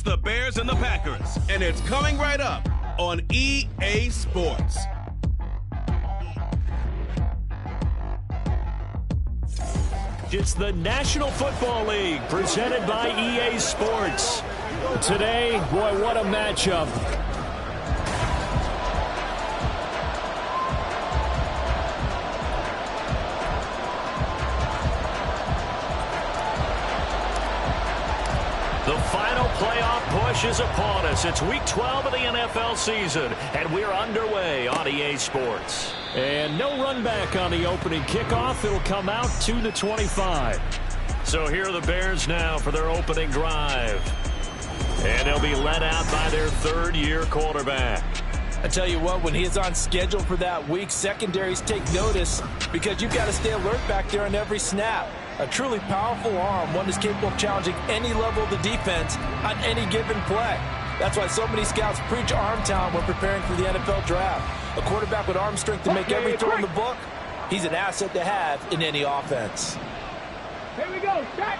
It's the Bears and the Packers, and it's coming right up on EA Sports. It's the National Football League presented by EA Sports. Today, boy, what a matchup. The final playoff push is upon us. It's Week 12 of the NFL season, and we're underway on EA Sports. And no run back on the opening kickoff. It'll come out to the 25. So here are the Bears now for their opening drive. And they'll be led out by their third-year quarterback. I tell you what, when he is on schedule for that week, secondaries take notice because you've got to stay alert back there on every snap. A truly powerful arm, one that's capable of challenging any level of the defense on any given play. That's why so many scouts preach arm talent when preparing for the NFL draft. A quarterback with arm strength to make every throw in the book, he's an asset to have in any offense. Here we go, set.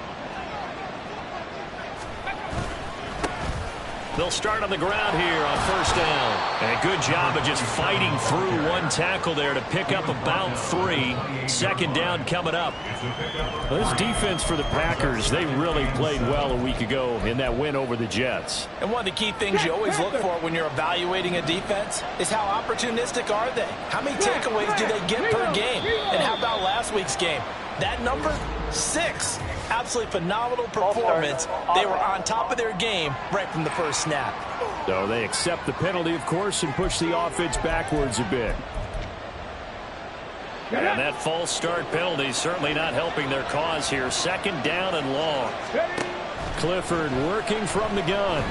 They'll start on the ground here on first down. And a good job of just fighting through one tackle there to pick up about 3. Second down coming up. Well, this defense for the Packers, they really played well a week ago in that win over the Jets. And one of the key things you always look for when you're evaluating a defense is how opportunistic are they? How many takeaways do they get per game? And how about last week's game? That number, 6. Absolutely phenomenal performance. They were on top of their game right from the first snap. So they accept the penalty, of course, and push the offense backwards a bit. And that false start penalty certainly not helping their cause here. Second down and long. Clifford working from the gun.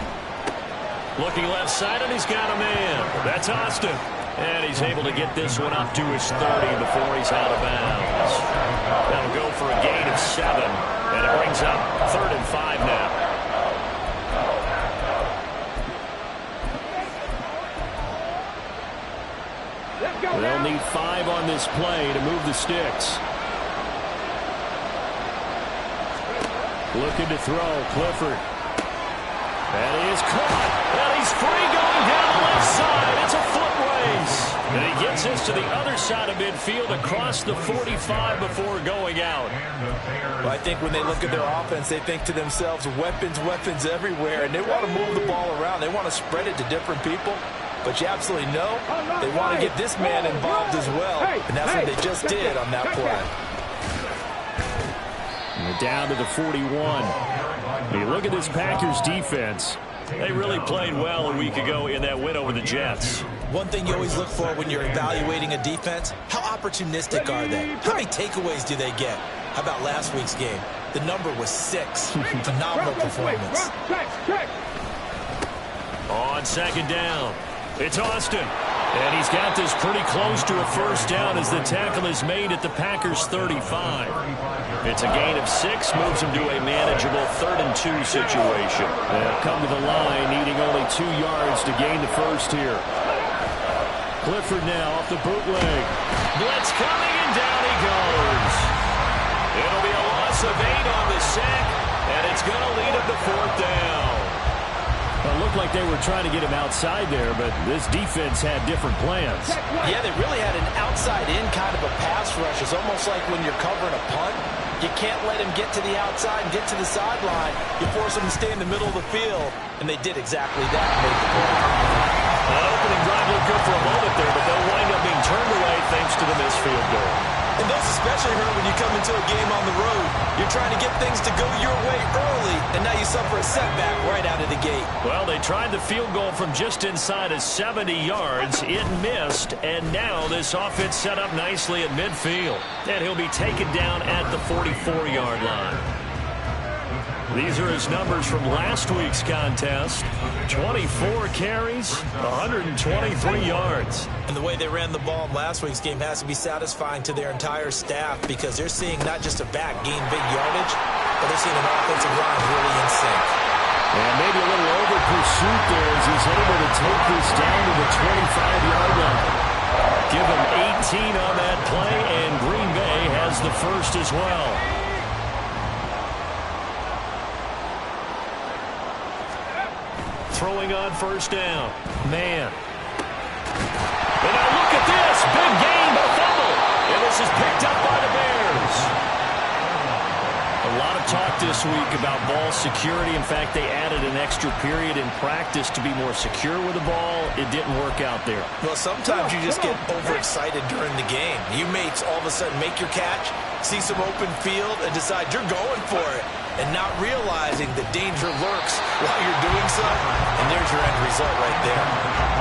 Looking left side, and he's got a man. That's Austin. And he's able to get this one up to his 30 before he's out of bounds. That'll go for a gain of 7. And it brings up 3rd and 5 now. They'll need 5 on this play to move the sticks. Looking to throw, Clifford. And he is caught. And he's free going down the left side. It's a foot race. And he gets this to the other side of midfield across the 45 before going out. Well, I think when they look at their offense, they think to themselves, weapons, weapons everywhere. And they want to move the ball around. They want to spread it to different people. But you absolutely know they want to get this man involved as well. And that's what they just did on that play. And we're down to the 41. You look at this Packers defense. They really played well a week ago in that win over the Jets. One thing you always look for when you're evaluating a defense, how opportunistic are they? How many takeaways do they get? How about last week's game? The number was 6. Phenomenal performance. On second down, it's Austin. And he's got this pretty close to a first down as the tackle is made at the Packers' 35. It's a gain of 6, moves him to a manageable 3rd and 2 situation. They'll come to the line, needing only 2 yards to gain the first here. Clifford now off the bootleg. Blitz coming, and down he goes. It'll be a loss of 8 on the sack, and it's going to lead him to 4th down. It looked like they were trying to get him outside there, but this defense had different plans. Yeah, they really had an outside-in kind of a pass rush. It's almost like when you're covering a punt. You can't let him get to the outside and get to the sideline. You force him to stay in the middle of the field, and they did exactly that and made the play. That opening drive looked good for a moment there, but they'll wind up being turned away thanks to the missed field goal. And those especially hurt when you come into a game on the road. You're trying to get things to go your way early, and now you suffer a setback right out of the gate. Well, they tried the field goal from just inside of 70 yards. It missed, and now this offense set up nicely at midfield. And he'll be taken down at the 44-yard line. These are his numbers from last week's contest. 24 carries, 123 yards. And the way they ran the ball in last week's game has to be satisfying to their entire staff because they're seeing not just a back gain big yardage, but they're seeing an offensive line really in sync. And maybe a little over pursuit there as he's able to take this down to the 25-yard line. Give him 18 on that play, and Green Bay has the first as well. throwing on first down. Man. And now look at this. Big gain, but a fumble. And this is picked up by the Bears. A lot of talk this week about ball security. In fact, they added an extra period in practice to be more secure with the ball. It didn't work out there. Well, sometimes you just get overexcited during the game. You may all of a sudden make your catch, see some open field, and decide you're going for it, and not realizing the danger lurks while you're doing so. And there's your end result right there.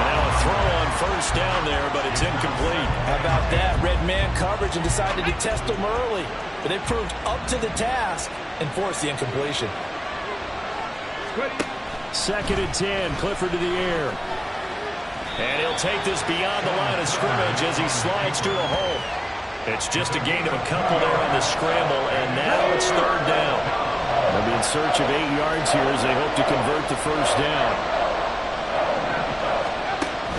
Now a throw on first down there, but it's incomplete. How about that? Red man coverage and decided to test them early. But they proved up to the task and forced the incompletion. 2nd and 10. Clifford to the air. And he'll take this beyond the line of scrimmage as he slides to a hole. It's just a gain of a couple there on the scramble, and now it's 3rd down. They'll be in search of 8 yards here as they hope to convert the first down.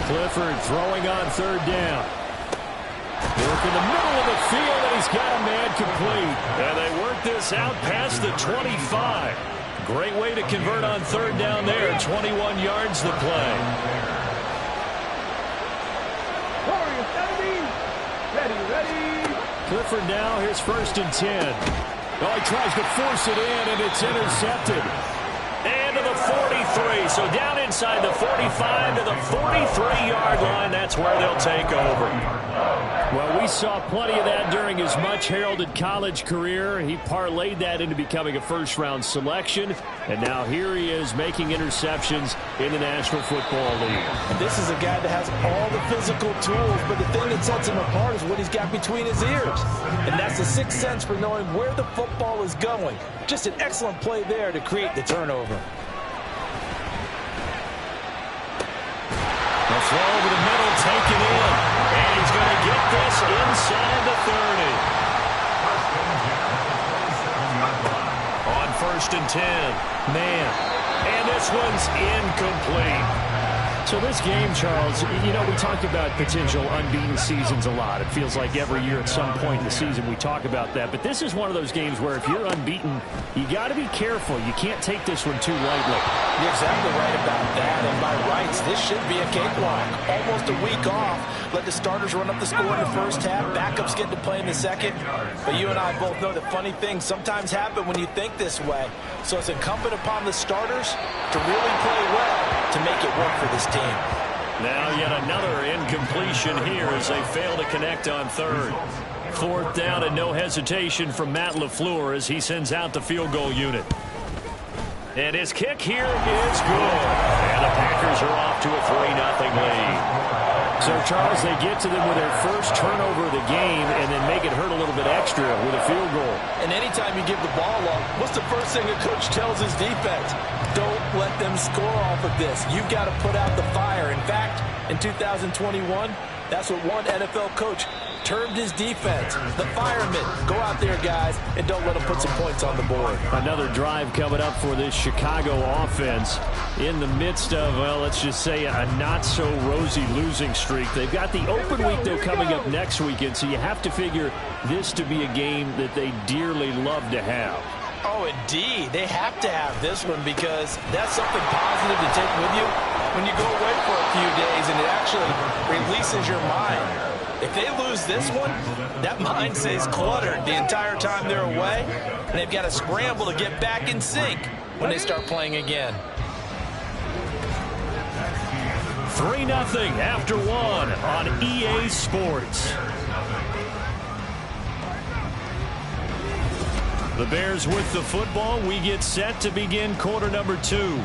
Clifford throwing on 3rd down. Look in the middle of the field, and he's got a man complete. And they work this out past the 25. Great way to convert on 3rd down there. 21 yards the play. Ready. Clifford now, his 1st and 10. Oh, he tries to force it in, and it's intercepted. And to the 43. So down inside the 45 to the 43-yard line. That's where they'll take over. Well, we saw plenty of that during his much-heralded college career. He parlayed that into becoming a first-round selection. And now here he is making interceptions in the National Football League. And this is a guy that has all the physical tools, but the thing that sets him apart is what he's got between his ears. And that's the sixth sense for knowing where the football is going. Just an excellent play there to create the turnover. The throw over the middle, taken in. And he's going to get this inside the 30. On 1st and 10. Man. And this one's incomplete. So this game, Charles, you know, we talked about potential unbeaten seasons a lot. It feels like every year at some point in the season we talk about that. But this is one of those games where if you're unbeaten, you got to be careful. You can't take this one too lightly. You're exactly right about that. And by rights, this should be a cakewalk. Almost a week off. Let the starters run up the score in the first half. Backups get to play in the second. But you and I both know that funny things sometimes happen when you think this way. So it's incumbent upon the starters to really play well to make it work for this team. Now yet another incompletion here as they fail to connect on 3rd. 4th down and no hesitation from Matt LaFleur as he sends out the field goal unit. And his kick here is good. And the Packers are off to a 3-0 lead. So, Charles, they get to them with their first turnover of the game and then make it hurt a little bit extra with a field goal. And anytime you give the ball up, what's the first thing a coach tells his defense? Don't let them score off of this. You've got to put out the fire. In fact, in 2021, that's what one NFL coach termed his defense. The firemen. Go out there, guys, and don't let them put some points on the board. Another drive coming up for this Chicago offense in the midst of, well, let's just say a not-so-rosy losing streak. They've got the open week, though, coming up next weekend, so you have to figure this to be a game that they dearly love to have. Oh, indeed. They have to have this one because that's something positive to take with you when you go away for a few days, and it actually releases your mind. If they lose this one, that mind stays cluttered the entire time they're away, and they've got to scramble to get back in sync when they start playing again. 3-0 after 1 on EA Sports. The Bears with the football. We get set to begin quarter number 2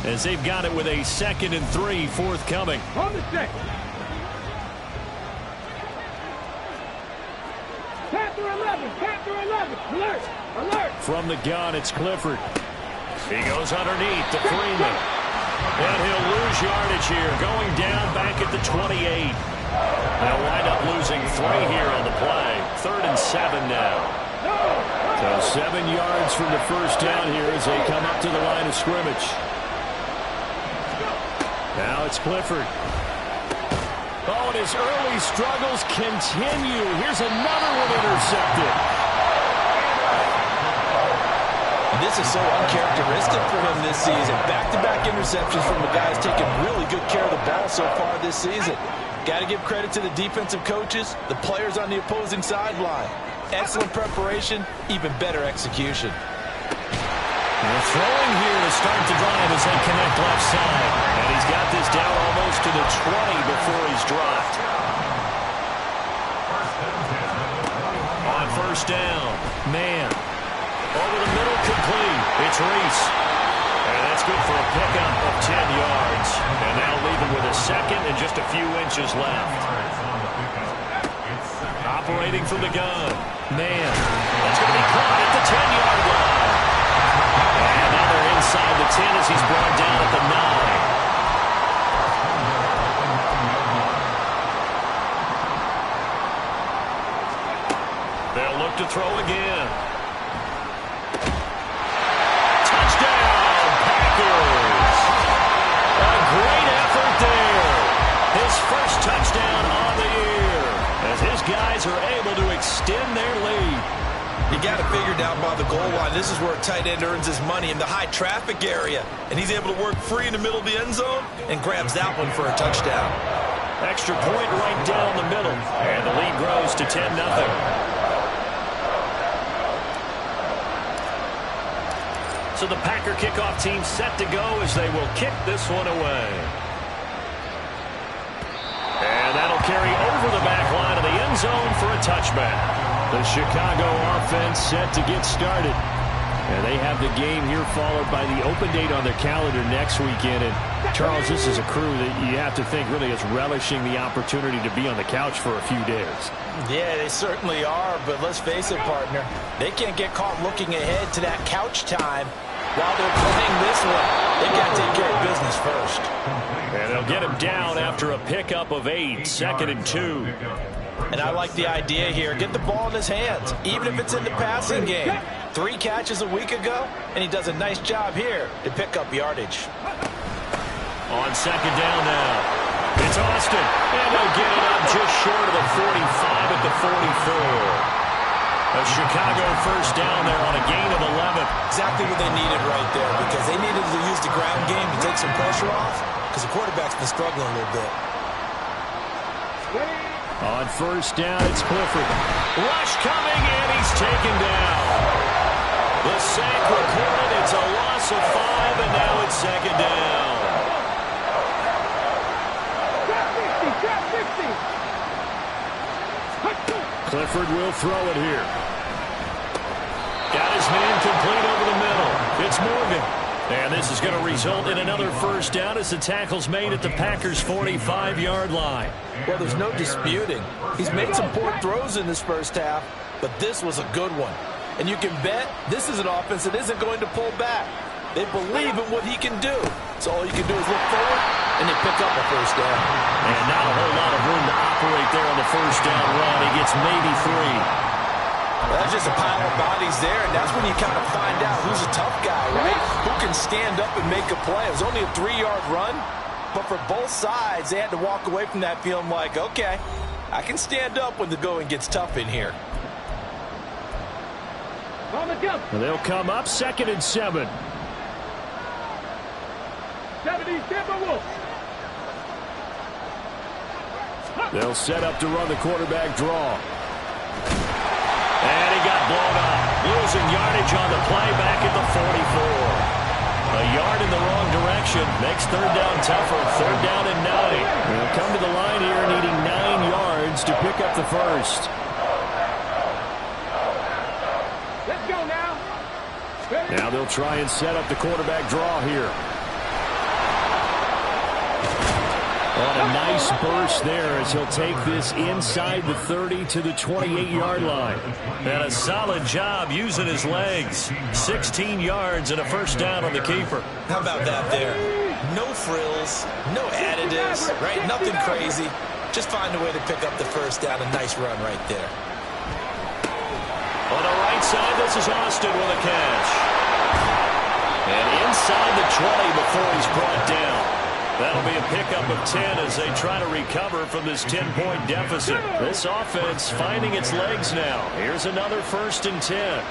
as they've got it with a 2nd and 3 forthcoming. On the stick. Panther 11. Alert. From the gun, it's Clifford. He goes underneath to Freeman. And he'll lose yardage here, going down back at the 28. They'll wind up losing 3 here on the play. 3rd and 7 now. So 7 yards from the first down here as they come up to the line of scrimmage. Now it's Clifford. Oh, and his early struggles continue. Here's another one intercepted. And this is so uncharacteristic for him this season. Back-to-back interceptions from the guys taking really good care of the ball so far this season. Got to give credit to the defensive coaches, the players on the opposing sideline. Excellent preparation, even better execution. They're throwing here to start the drive as they connect left side. And he's got this down almost to the 20 before he's dropped. On first down, man. Over the middle, complete. It's Reese. And that's good for a pickup of 10 yards. And that'll leave him with a second and just a few inches left. Operating from the gun. Man. That's going to be caught at the 10-yard line. And now they're inside the 10 as he's brought down at the 9. They'll look to throw again. Touchdown, Packers! A great effort there. His first touchdown on the year as his guys are able to extend their lead. You got to figure down by the goal line. This is where a tight end earns his money, in the high traffic area. And he's able to work free in the middle of the end zone and grabs that one for a touchdown. Extra point right down the middle. And the lead grows to 10-0. So the Packer kickoff team set to go as they will kick this one away. And that'll carry over the back line of the end zone for a touchback. The Chicago offense set to get started. And they have the game here followed by the open date on their calendar next weekend. And Charles, this is a crew that you have to think really is relishing the opportunity to be on the couch for a few days. Yeah, they certainly are, but let's face it, partner. They can't get caught looking ahead to that couch time while they're playing this one. They got to take care of business first. And they'll get him down after a pickup of 8, 2nd and 2. And I like the idea here. Get the ball in his hands, even if it's in the passing game. 3 catches a week ago, and he does a nice job here to pick up yardage. On 2nd down now, it's Austin. And they'll get it up just short of the 45 at the 44. A Chicago first down there on a gain of 11. Exactly what they needed right there, because they needed to use the ground game to take some pressure off, because the quarterback's been struggling a little bit. On first down, it's Clifford. Rush coming, and he's taken down. The sack recorded. It's a loss of 5, and now it's 2nd down. Clifford will throw it here. Got his man complete over the middle. It's Morgan. And this is going to result in another first down as the tackle's made at the Packers' 45-yard line. Well, there's no disputing. He's made some poor throws in this first half, but this was a good one. And you can bet this is an offense that isn't going to pull back. They believe in what he can do. So all you can do is look forward, and they pick up a first down. And not a whole lot of room to operate there on the first down run. He gets maybe 3. Well, that's just a pile of bodies there, and that's when you kind of find out who's a tough guy, right? Who can stand up and make a play. It was only a 3-yard run, but for both sides, they had to walk away from that feeling like, okay, I can stand up when the going gets tough in here. And they'll come up 2nd and 7. 77 Wolf. They'll set up to run the quarterback draw. And he got blown up. Losing yardage on the play back at the 44. A yard in the wrong direction. Makes 3rd down tougher. 3rd down and 9. They'll come to the line here needing 9 yards to pick up the first. Let's go now. Now they'll try and set up the quarterback draw here. On a nice burst there as he'll take this inside the 30 to the 28-yard line. And a solid job using his legs. 16 yards and a first down on the keeper. How about that there? No frills, no additives, right? Nothing crazy. Just find a way to pick up the first down. A nice run right there. On the right side, this is Austin with a catch. And inside the 20 before he's brought down. That'll be a pickup of 10 as they try to recover from this 10-point deficit. This offense finding its legs now. Here's another 1st and 10.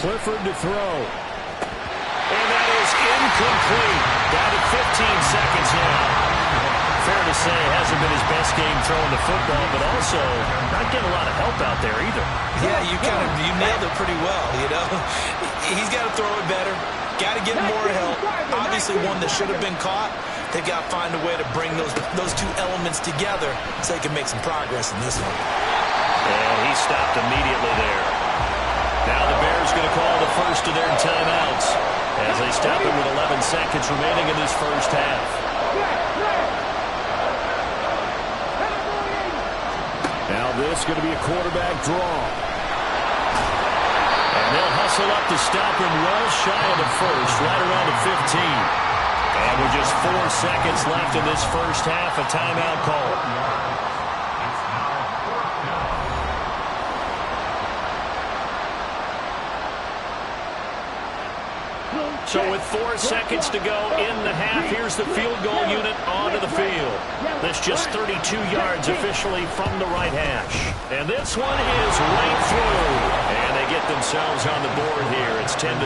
Clifford to throw. And that is incomplete. Down to 15 seconds now. Fair to say, hasn't been his best game throwing the football, but also not getting a lot of help out there either. Yeah, you nailed it pretty well, you know. He's got to throw it better. Got to get more help. Obviously one that should have been caught. They've got to find a way to bring those two elements together so they can make some progress in this one. And he stopped immediately there. Now the Bears going to call the first of their timeouts as they stop him with 11 seconds remaining in this first half. Now this is going to be a quarterback draw. And they'll hustle up to stop him well shy of the first, right around the 15. And with just 4 seconds left in this first half, a timeout call. So with 4 seconds to go in the half, here's the field goal unit onto the field. That's just 32 yards officially from the right hash. And this one is right through. And they get themselves on the board here. It's 10-3.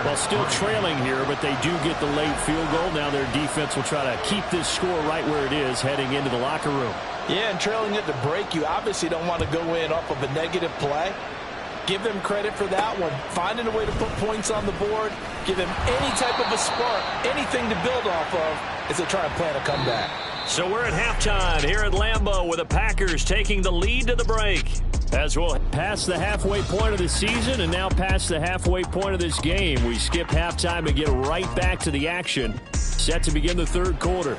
Well, still trailing here, but they do get the late field goal. Now their defense will try to keep this score right where it is heading into the locker room. Yeah, and trailing it to break, you obviously don't want to go in off of a negative play. Give them credit for that one. Finding a way to put points on the board. Give them any type of a spark, anything to build off of as they try to plan a comeback. So we're at halftime here at Lambeau with the Packers taking the lead to the break. As we'll pass the halfway point of the season and now past the halfway point of this game, we skip halftime and get right back to the action. Set to begin the third quarter.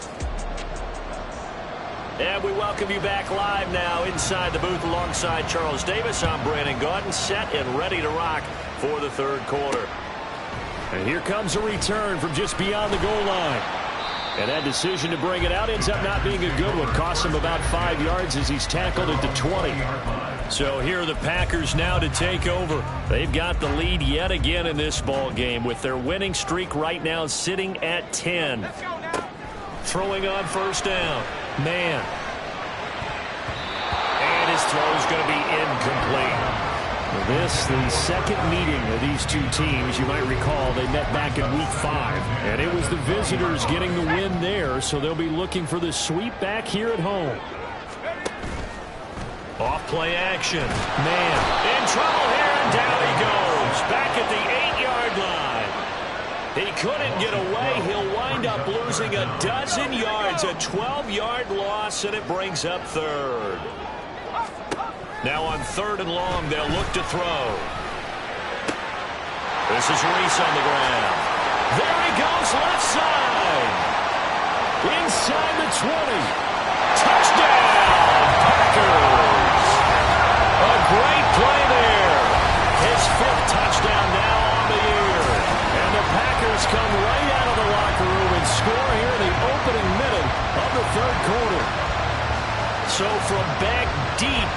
And we welcome you back live now inside the booth alongside Charles Davis. I'm Brandon Gaudin, set and ready to rock for the third quarter. And here comes a return from just beyond the goal line. And that decision to bring it out ends up not being a good one. Costs him about 5 yards as he's tackled at the 20. So here are the Packers now to take over. They've got the lead yet again in this ball game with their winning streak right now sitting at 10. Throwing on first down. Man. And his throw is going to be incomplete. This, the second meeting of these two teams. You might recall they met back in Week 5. And it was the visitors getting the win there, so they'll be looking for the sweep back here at home. Off play action. Man, in trouble here, and down he goes. Back at the 8-yard line. He couldn't get away. He'll wind up losing a dozen yards, a 12-yard loss, and it brings up third. Now on third and long, they'll look to throw. This is Reese on the ground. There he goes, left side. Inside the 20. Touchdown, Packers. A great play there. His 5th touchdown now on the year. And the Packers come right out of the locker room and score here in the opening minute of the third quarter. So from back deep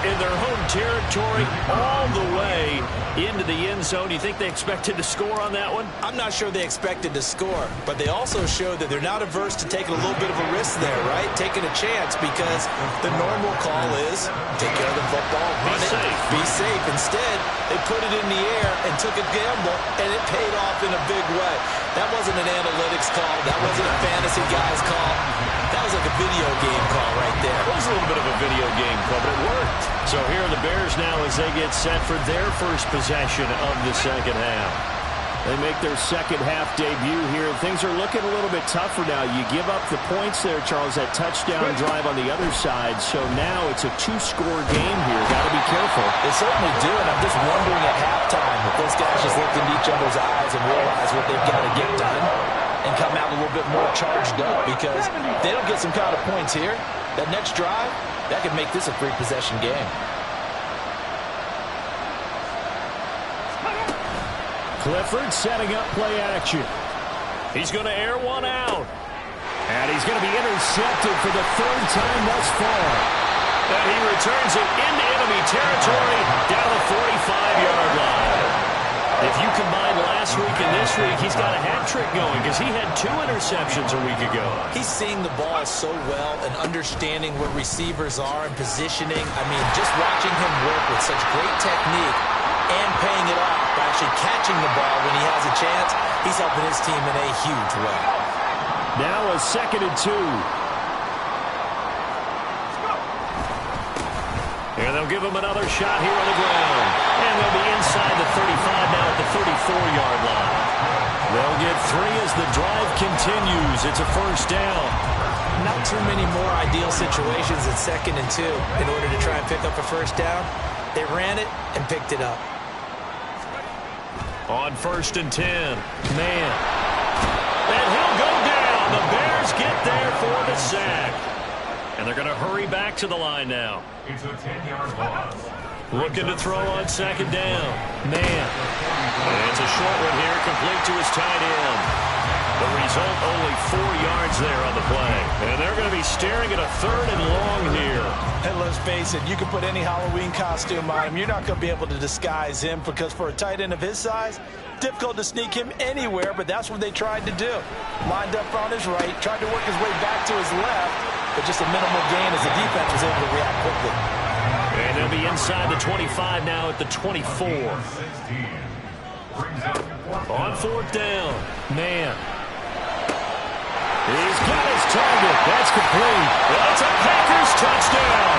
in their home territory all the way into the end zone, you think they expected to score on that one? I'm not sure they expected to score, but they also showed that they're not averse to taking a little bit of a risk there, right? Taking a chance, because the normal call is take care of the football, run it, be safe. Instead, they put it in the air and took a gamble, and it paid off in a big way. That wasn't an analytics call. That wasn't a fantasy guy's call. That was like a video game call right there. It was a little bit of a video game call, but it worked. So here are the Bears now as they get set for their first possession of the second half. They make their second half debut here. Things are looking a little bit tougher now. You give up the points there, Charles, that touchdown drive on the other side. So now it's a 2-score game here. Got to be careful. They certainly do, and I'm just wondering at halftime if those guys just looked into each other's eyes and realize what they've got to get done and come out a little bit more charged up, because if they don't get some kind of points here, that next drive, that could make this a 3-possession game. Clifford setting up play action. He's going to air one out. And he's going to be intercepted for the 3rd time thus far. And he returns it into enemy territory down the 45-yard line. If you combine last week and this week, he's got a hat trick going because he had 2 interceptions a week ago. He's seeing the ball so well and understanding where receivers are and positioning. I mean, just watching him work with such great technique and paying it off by actually catching the ball when he has a chance, he's helping his team in a huge way. Now a 2nd and 2. And they'll give him another shot here on the ground. And they'll be inside the 35 now at the 34-yard line. They'll get 3 as the drive continues. It's a first down. Not too many more ideal situations at 2nd and 2 in order to try and pick up a first down. They ran it and picked it up. On 1st and 10, man. And he'll go down. The Bears get there for the sack. And they're going to hurry back to the line now. It's a 10-yard loss. Looking to throw on 2nd down. Man. And it's a short one here, complete to his tight end. The result, only 4 yards there on the play. And they're going to be staring at a 3rd and long here. And let's face it, you can put any Halloween costume on him. You're not going to be able to disguise him because for a tight end of his size, difficult to sneak him anywhere, but that's what they tried to do. Lined up on his right, tried to work his way back to his left, but just a minimal gain as the defense was able to react quickly. And they'll be inside the 25 now at the 24. On 4th down, man. He's got his target. That's complete. That's a Packers touchdown.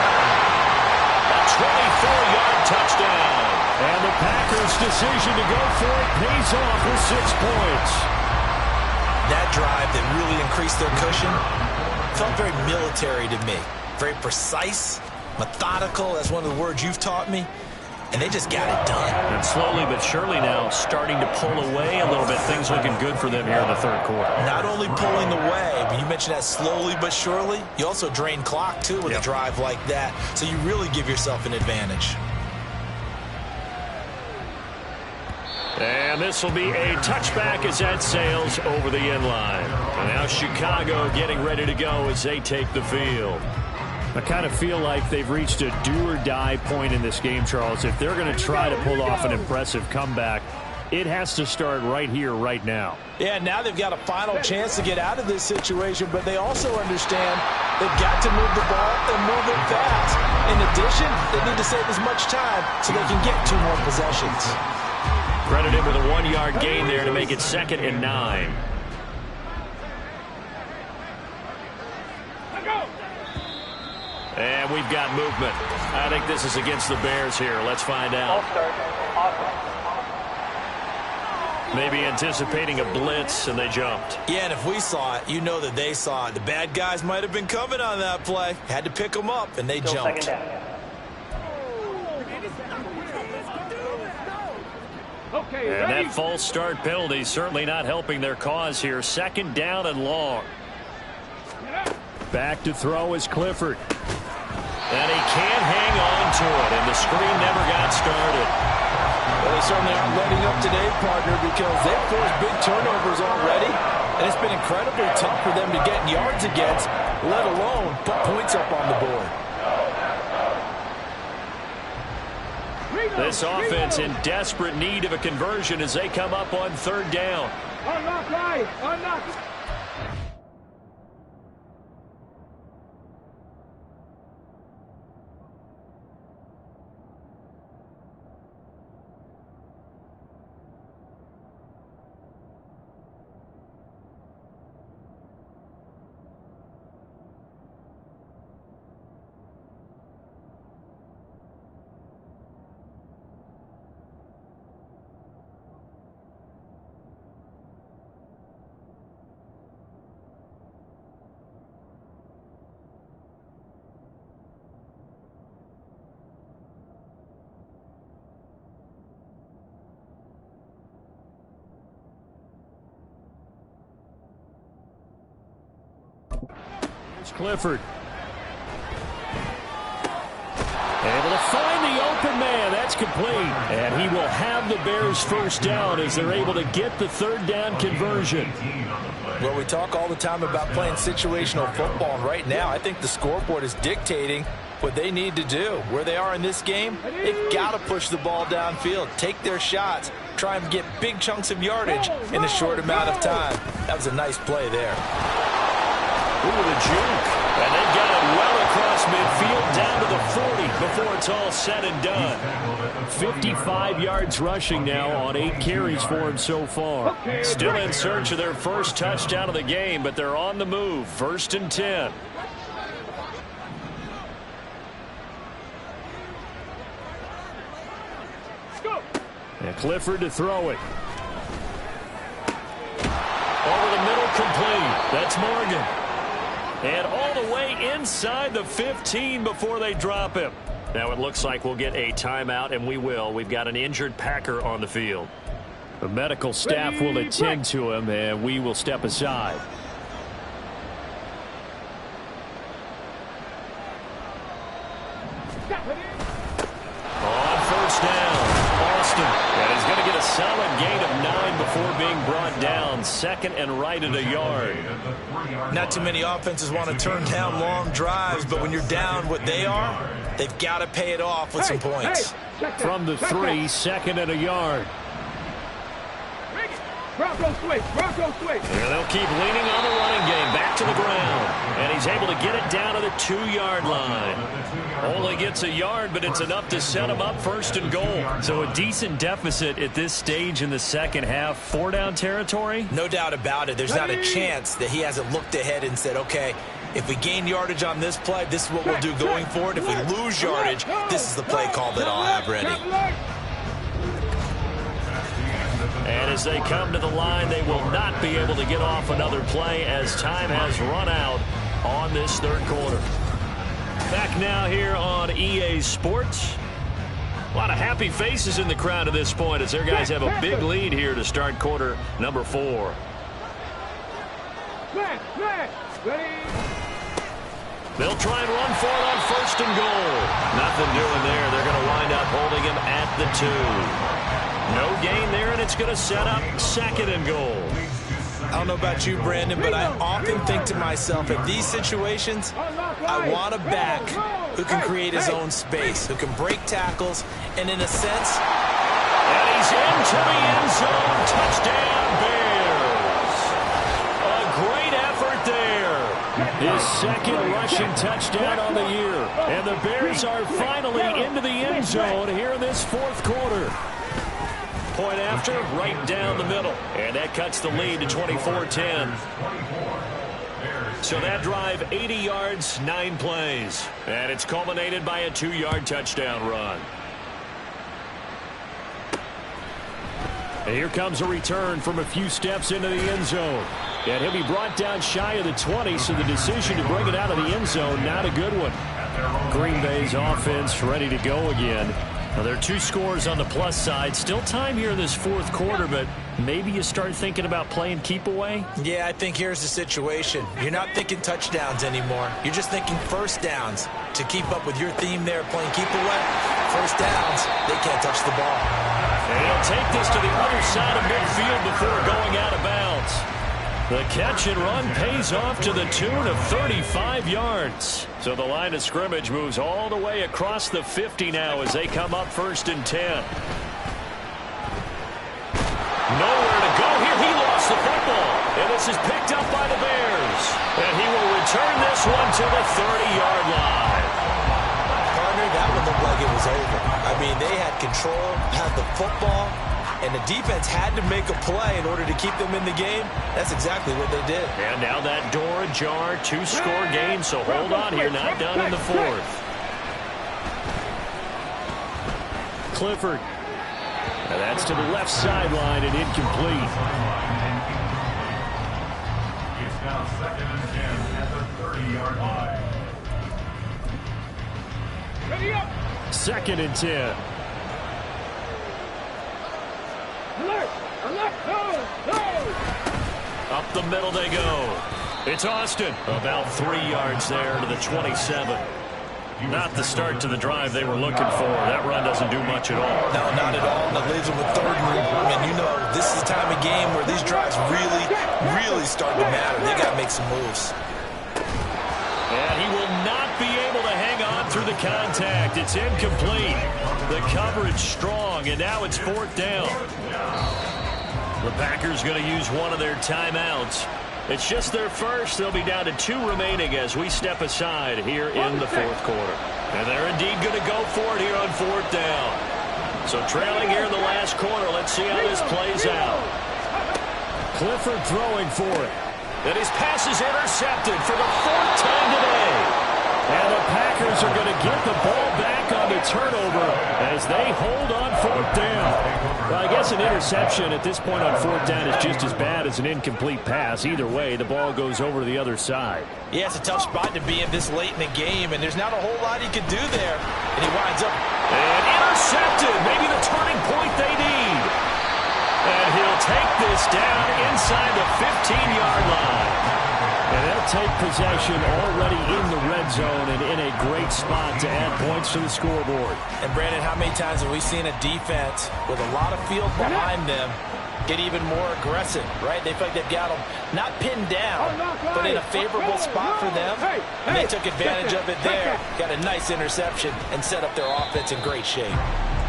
A 24-yard touchdown. And the Packers' decision to go for it pays off with 6 points. That drive that really increased their cushion felt very military to me. Very precise, methodical. That's one of the words you've taught me. And they just got it done. And slowly but surely now starting to pull away a little bit. Things looking good for them here in the 3rd quarter. Not only pulling away, but you mentioned that slowly but surely. You also drain clock, too, with a drive like that. So you really give yourself an advantage. And this will be a touchback as that sails over the end line. And now Chicago getting ready to go as they take the field. I kind of feel like they've reached a do-or-die point in this game, Charles. If they're going to try to pull off an impressive comeback, it has to start right here, right now. Yeah, now they've got a final chance to get out of this situation, but they also understand they've got to move the ball and move it fast. In addition, they need to save as much time so they can get 2 more possessions. Credit him with a 1-yard gain there to make it 2nd and 9. And we've got movement. I think this is against the Bears here. Let's find out. Maybe anticipating a blitz, and they jumped. Yeah, and if we saw it, you know that they saw it. The bad guys might have been coming on that play. Had to pick them up, and they jumped. And that false start penalty certainly not helping their cause here. 2nd down and long. Back to throw is Clifford. And he can't hang on to it, and the screen never got started. Well, they certainly aren't letting up today, partner, because they've forced big turnovers already, and it's been incredibly tough for them to get yards against, let alone put points up on the board. This offense in desperate need of a conversion as they come up on 3rd down. Unlock right. Unlock. Clifford. Able to find the open man. That's complete. And he will have the Bears' first down as they're able to get the 3rd down conversion. Well, we talk all the time about playing situational football, and right now I think the scoreboard is dictating what they need to do. Where they are in this game, they've got to push the ball downfield, take their shots, try and get big chunks of yardage in a short amount of time. That was a nice play there. Ooh, the juke. And they've got it well across midfield down to the 40 before it's all said and done. 55 yards rushing now on 8 carries for him so far. Still in search of their first touchdown of the game, but they're on the move. 1st and 10. And Clifford to throw it. Over the middle, complete. That's Morgan. And all the way inside the 15 before they drop him. Now it looks like we'll get a timeout, and we will. We've got an injured Packer on the field. The medical staff will attend to him, and we will step aside. On 1st down, Austin. And he's going to get a solid gain of 9 before being brought down. 2nd and right at a yard. Not too many offenses want to turn down long drives, but when you're down what they are, they've got to pay it off with some points. From the 3, 2nd and a yard. Bronco switch. And they'll keep leaning on the running game. Back to the ground. And he's able to get it down to the 2-yard line. Only gets a yard, but it's enough to set him up 1st and goal. So a decent deficit at this stage in the second half. 4-down territory? No doubt about it. There's not a chance that he hasn't looked ahead and said, okay, if we gain yardage on this play, this is what we'll do going forward. If we lose yardage, this is the play call that I'll have ready. And as they come to the line, they will not be able to get off another play as time has run out on this 3rd quarter. Back now here on EA Sports. A lot of happy faces in the crowd at this point as their guys have a big lead here to start quarter number 4. They'll try and run for it on 1st and goal. Nothing doing there. They're going to wind up holding him at the 2. No gain there, and it's going to set up 2nd and goal. I don't know about you, Brandon, but I often think to myself, in these situations, I want a back who can create his own space, who can break tackles, and in a sense... And he's into the end zone. Touchdown, Bears. A great effort there. His 2nd rushing touchdown on the year. And the Bears are finally into the end zone here in this 4th quarter. Point after, right down the middle. And that cuts the lead to 24-10. So that drive, 80 yards, 9 plays. And it's culminated by a 2-yard touchdown run. And here comes a return from a few steps into the end zone. And he'll be brought down shy of the 20, so the decision to bring it out of the end zone, not a good one. Green Bay's offense ready to go again. Now, there are 2 scores on the plus side. Still time here in this 4th quarter, but maybe you start thinking about playing keep away? Yeah, I think here's the situation. You're not thinking touchdowns anymore. You're just thinking 1st downs. To keep up with your theme there, playing keep away, 1st downs, they can't touch the ball. And he'll take this to the other side of midfield before going out of bounds. The catch and run pays off to the tune of 35 yards. So the line of scrimmage moves all the way across the 50 now as they come up 1st and 10. Nowhere to go here. He lost the football. And this is picked up by the Bears. And he will return this one to the 30-yard line. Partner, that one looked like it was over. I mean, they had control, had the football, and the defense had to make a play in order to keep them in the game. That's exactly what they did. And now that door ajar, 2-score game, so hold on here, not done in the 4th. Clifford. And that's to the left sideline and incomplete. It's now 2nd and 10 at the 30-yard line. Ready up. 2nd and 10. Alert! Alert! Go! Up the middle they go. It's Austin. About 3 yards there to the 27. Not the start to the drive they were looking for. That run doesn't do much at all. No, not at all. That leaves them with 3rd and, and you know, this is the time of game where these drives really start to matter. They got to make some moves. And he will not be able to hang on through the contact. It's incomplete. The coverage strong, and now it's 4th down. The Packers going to use one of their timeouts. It's just their first. They'll be down to 2 remaining as we step aside here in the 4th quarter. And they're indeed going to go for it here on 4th down. So trailing here in the last quarter. Let's see how this plays out. Clifford throwing for it. And his pass is intercepted for the 4th time today. And the Packers are going to get the ball back on the turnover as they hold on 4th down. Well, I guess an interception at this point on 4th down is just as bad as an incomplete pass. Either way, the ball goes over to the other side. Yeah, it's a tough spot to be in this late in the game, and there's not a whole lot he can do there. And he winds up. And intercepted. Maybe the turning point they need. And he'll take this down inside the 15-yard line. And they'll take possession already in the red zone and in a great spot to add points to the scoreboard. And, Brandon, how many times have we seen a defense with a lot of field behind them get even more aggressive, right? They feel like they've got them not pinned down, but in a favorable spot for them. And they took advantage of it there. Got a nice interception and set up their offense in great shape.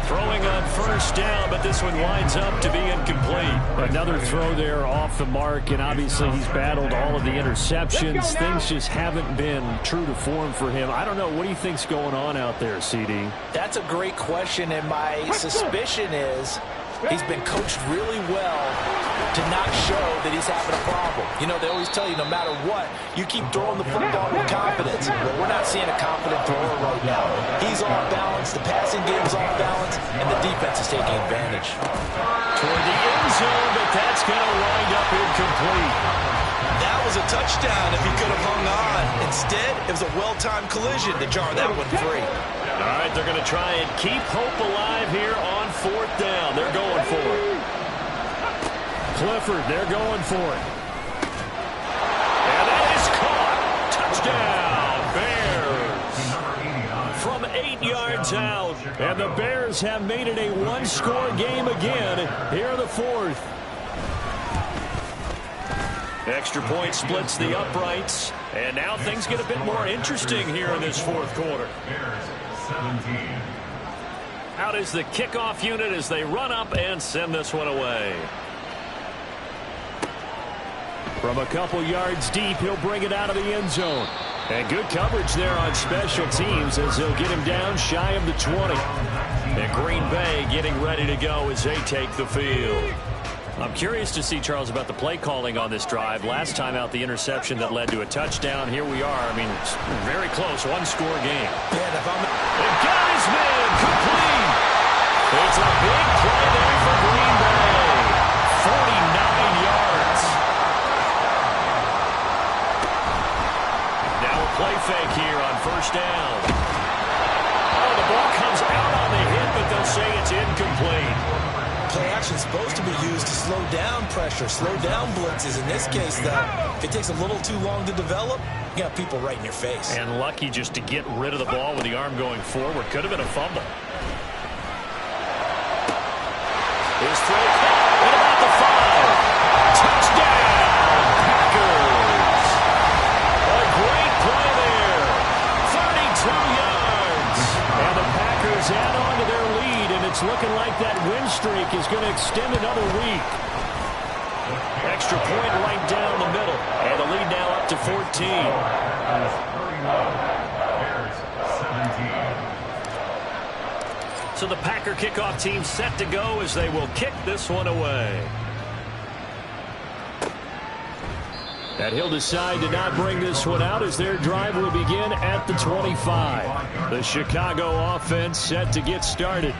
Throwing on 1st down, but this one winds up to be incomplete. Another throw there off the mark, and obviously he's battled all of the interceptions. Things just haven't been true to form for him. I don't know. What do you think's going on out there, CD? That's a great question, and my suspicion is he's been coached really well to not show that he's having a problem. You know, they always tell you no matter what, you keep throwing the football with confidence. Well, we're not seeing a confident thrower right now. He's off balance, the passing game's off balance, and the defense is taking advantage. Toward the end zone, but that's going to wind up incomplete. That was a touchdown if he could have hung on. Instead, it was a well-timed collision to jar that one free. All right, they're going to try and keep hope alive here on 4th down. They're going for it. Clifford, they're going for it. And that is caught. Touchdown, Bears. From 8 yards out. And the Bears have made it a one-score game again here in the 4th. Extra point splits the uprights. And now things get a bit more interesting here in this 4th quarter. 17. Out is the kickoff unit as they run up and send this one away. From a couple yards deep, he'll bring it out of the end zone. And good coverage there on special teams as he'll get him down shy of the 20. And Green Bay getting ready to go as they take the field. I'm curious to see, Charles, about the play calling on this drive. Last time out, the interception that led to a touchdown. Here we are. I mean, it's very close. One-score game. And got his man complete. It's a big play there for Green Bay. 49 yards. Now a play fake here on 1st down. Oh, the ball comes out on the hit, but they'll say it's incomplete. Play action is supposed to be used to slow down pressure, slow down blitzes. In this case, though, if it takes a little too long to develop, you got people right in your face. And lucky just to get rid of the ball with the arm going forward. Could have been a fumble. His throw at about the 5. Touchdown, Packers. A great play there. 32 yards. And the Packers add on to their lead, and it's looking like that win streak is going to extend another week. Extra point right down the middle. And the lead now up to 14. Bears 17. So the Packer kickoff team set to go as they will kick this one away. And he'll decide to not bring this one out as their drive will begin at the 25. The Chicago offense set to get started.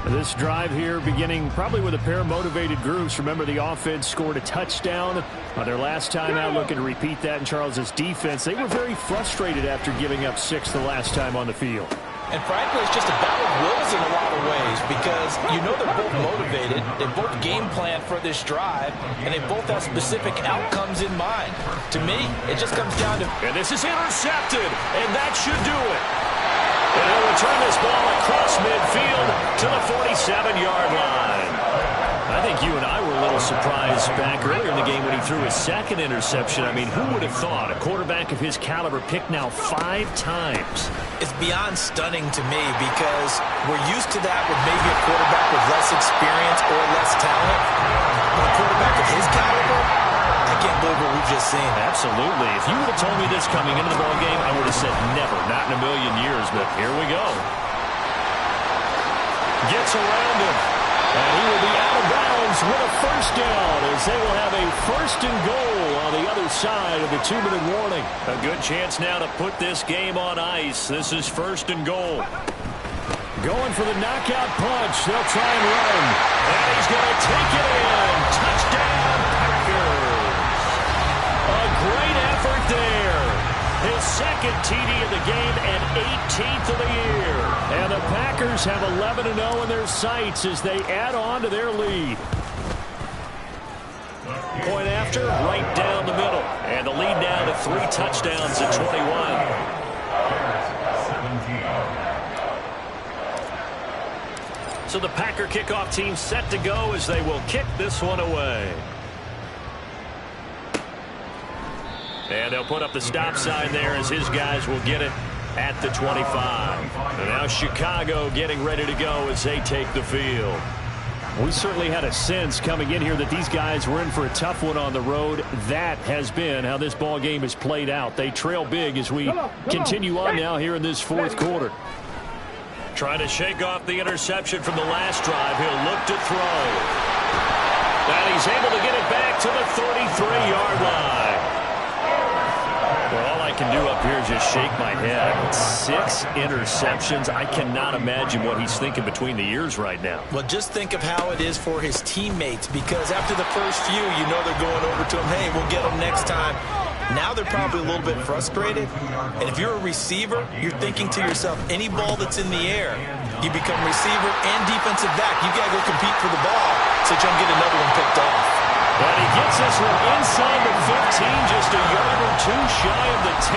This drive here beginning probably with a pair of motivated groups. Remember, the offense scored a touchdown on their last time out, looking to repeat that in Charles's defense. They were very frustrated after giving up 6 the last time on the field. And frankly, it's just a battle of wills in a lot of ways because you know they're both motivated, they both game plan for this drive, and they both have specific outcomes in mind. To me, it just comes down to... And this is intercepted, and that should do it. And he'll return this ball across midfield to the 47-yard line. I think you and I were a little surprised back earlier in the game when he threw his second interception. I mean, who would have thought a quarterback of his caliber picked now 5 times? It's beyond stunning to me because we're used to that with maybe a quarterback with less experience or less talent. But a quarterback of his caliber, I can't believe what we've just seen. Absolutely. If you would have told me this coming into the ballgame, I would have said never, not in a million years, but here we go. Gets around him, and he will be out of bounds with a first down as they will have a 1st and goal on the other side of the 2-minute warning. A good chance now to put this game on ice. This is 1st and goal. Going for the knockout punch. They'll try and run. And he's going to take it in. Touchdown, Packers. A great effort there. His 2nd TD of the game and 18th of the year. And the Packers have 11-0 in their sights as they add on to their lead. Point after, right down the middle. And the lead now to 3 touchdowns at 21. So the Packer kickoff team set to go as they will kick this one away. And they'll put up the stop sign there as his guys will get it at the 25. And now Chicago getting ready to go as they take the field. We certainly had a sense coming in here that these guys were in for a tough one on the road. That has been how this ball game has played out. They trail big as we continue on now here in this 4th quarter. Trying to shake off the interception from the last drive. He'll look to throw. And he's able to get it back to the 33-yard line. Well, all I can do up here is just shake my head. 6 interceptions. I cannot imagine what he's thinking between the ears right now. Well, just think of how it is for his teammates, because after the first few, you know they're going over to him, hey, we'll get them next time. Now they're probably a little bit frustrated. And if you're a receiver, you're thinking to yourself, any ball that's in the air, you become receiver and defensive back. You got to go compete for the ball so you can get another one picked off. And he gets this one inside the 15, just a yard or 2 shy of the 10.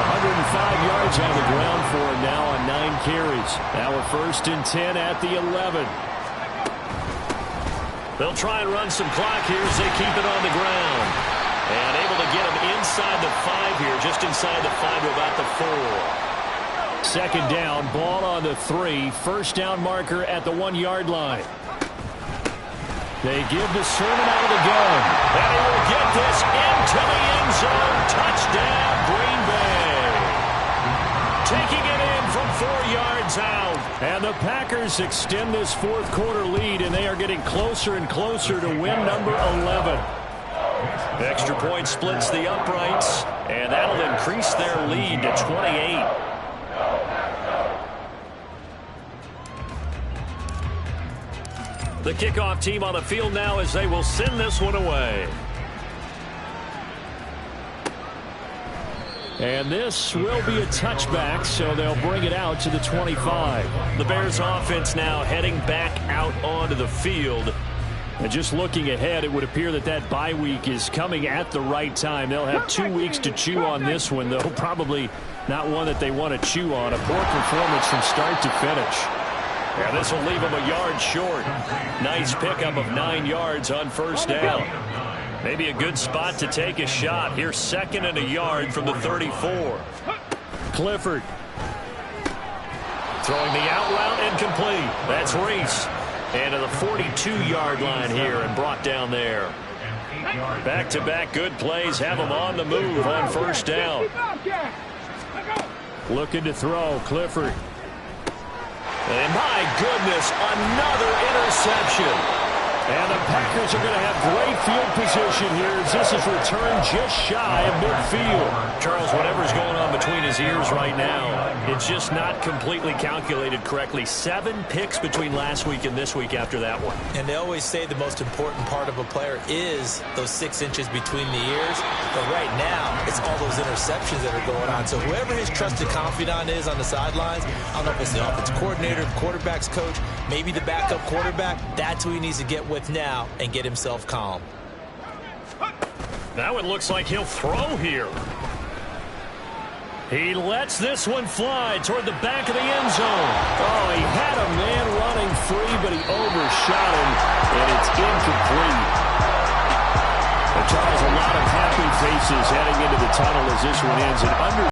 105 yards on the ground for him now on 9 carries. Now a 1st and 10 at the 11. They'll try and run some clock here as they keep it on the ground. And able to get him inside the 5 here, just inside the 5 to about the 4. 2nd down, ball on the 3. 1st down marker at the 1-yard line. They give the Sermon out of the gun. And he will get this into the end zone. Touchdown, Green Bay. Taking it in from 4 yards out. And the Packers extend this 4th quarter lead, and they are getting closer and closer to win number 11. Extra point splits the uprights, and that'll increase their lead to 28. The kickoff team on the field now as they will send this one away. And this will be a touchback, so they'll bring it out to the 25. The Bears offense now heading back out onto the field. And just looking ahead, it would appear that that bye week is coming at the right time. They'll have 2 weeks to chew on this one, though probably not one that they want to chew on. A poor performance from start to finish. And this will leave them a yard short. Nice pickup of 9 yards on 1st down. Maybe a good spot to take a shot. Here's 2nd and a yard from the 34. Clifford. Throwing the out route incomplete. That's Reese. And to the 42-yard line here and brought down there. Back-to-back good plays have them on the move on 1st down. Looking to throw, Clifford. And my goodness, another interception. And the Packers are going to have great field position here as this is returned just shy of midfield. Charles, whatever's going on between his ears right now, it's just not completely calculated correctly. 7 picks between last week and this week after that one. And they always say the most important part of a player is those 6 inches between the ears. But right now, it's all those interceptions that are going on. So whoever his trusted confidant is on the sidelines, I don't know if it's the offensive coordinator, the quarterback's coach, maybe the backup quarterback, that's who he needs to get with now and get himself calm. Now it looks like he'll throw here. He lets this one fly toward the back of the end zone. Oh, he had a man running free, but he overshot him, and it incomplete. But Charles, a lot of happy faces heading into the tunnel as this one ends. An under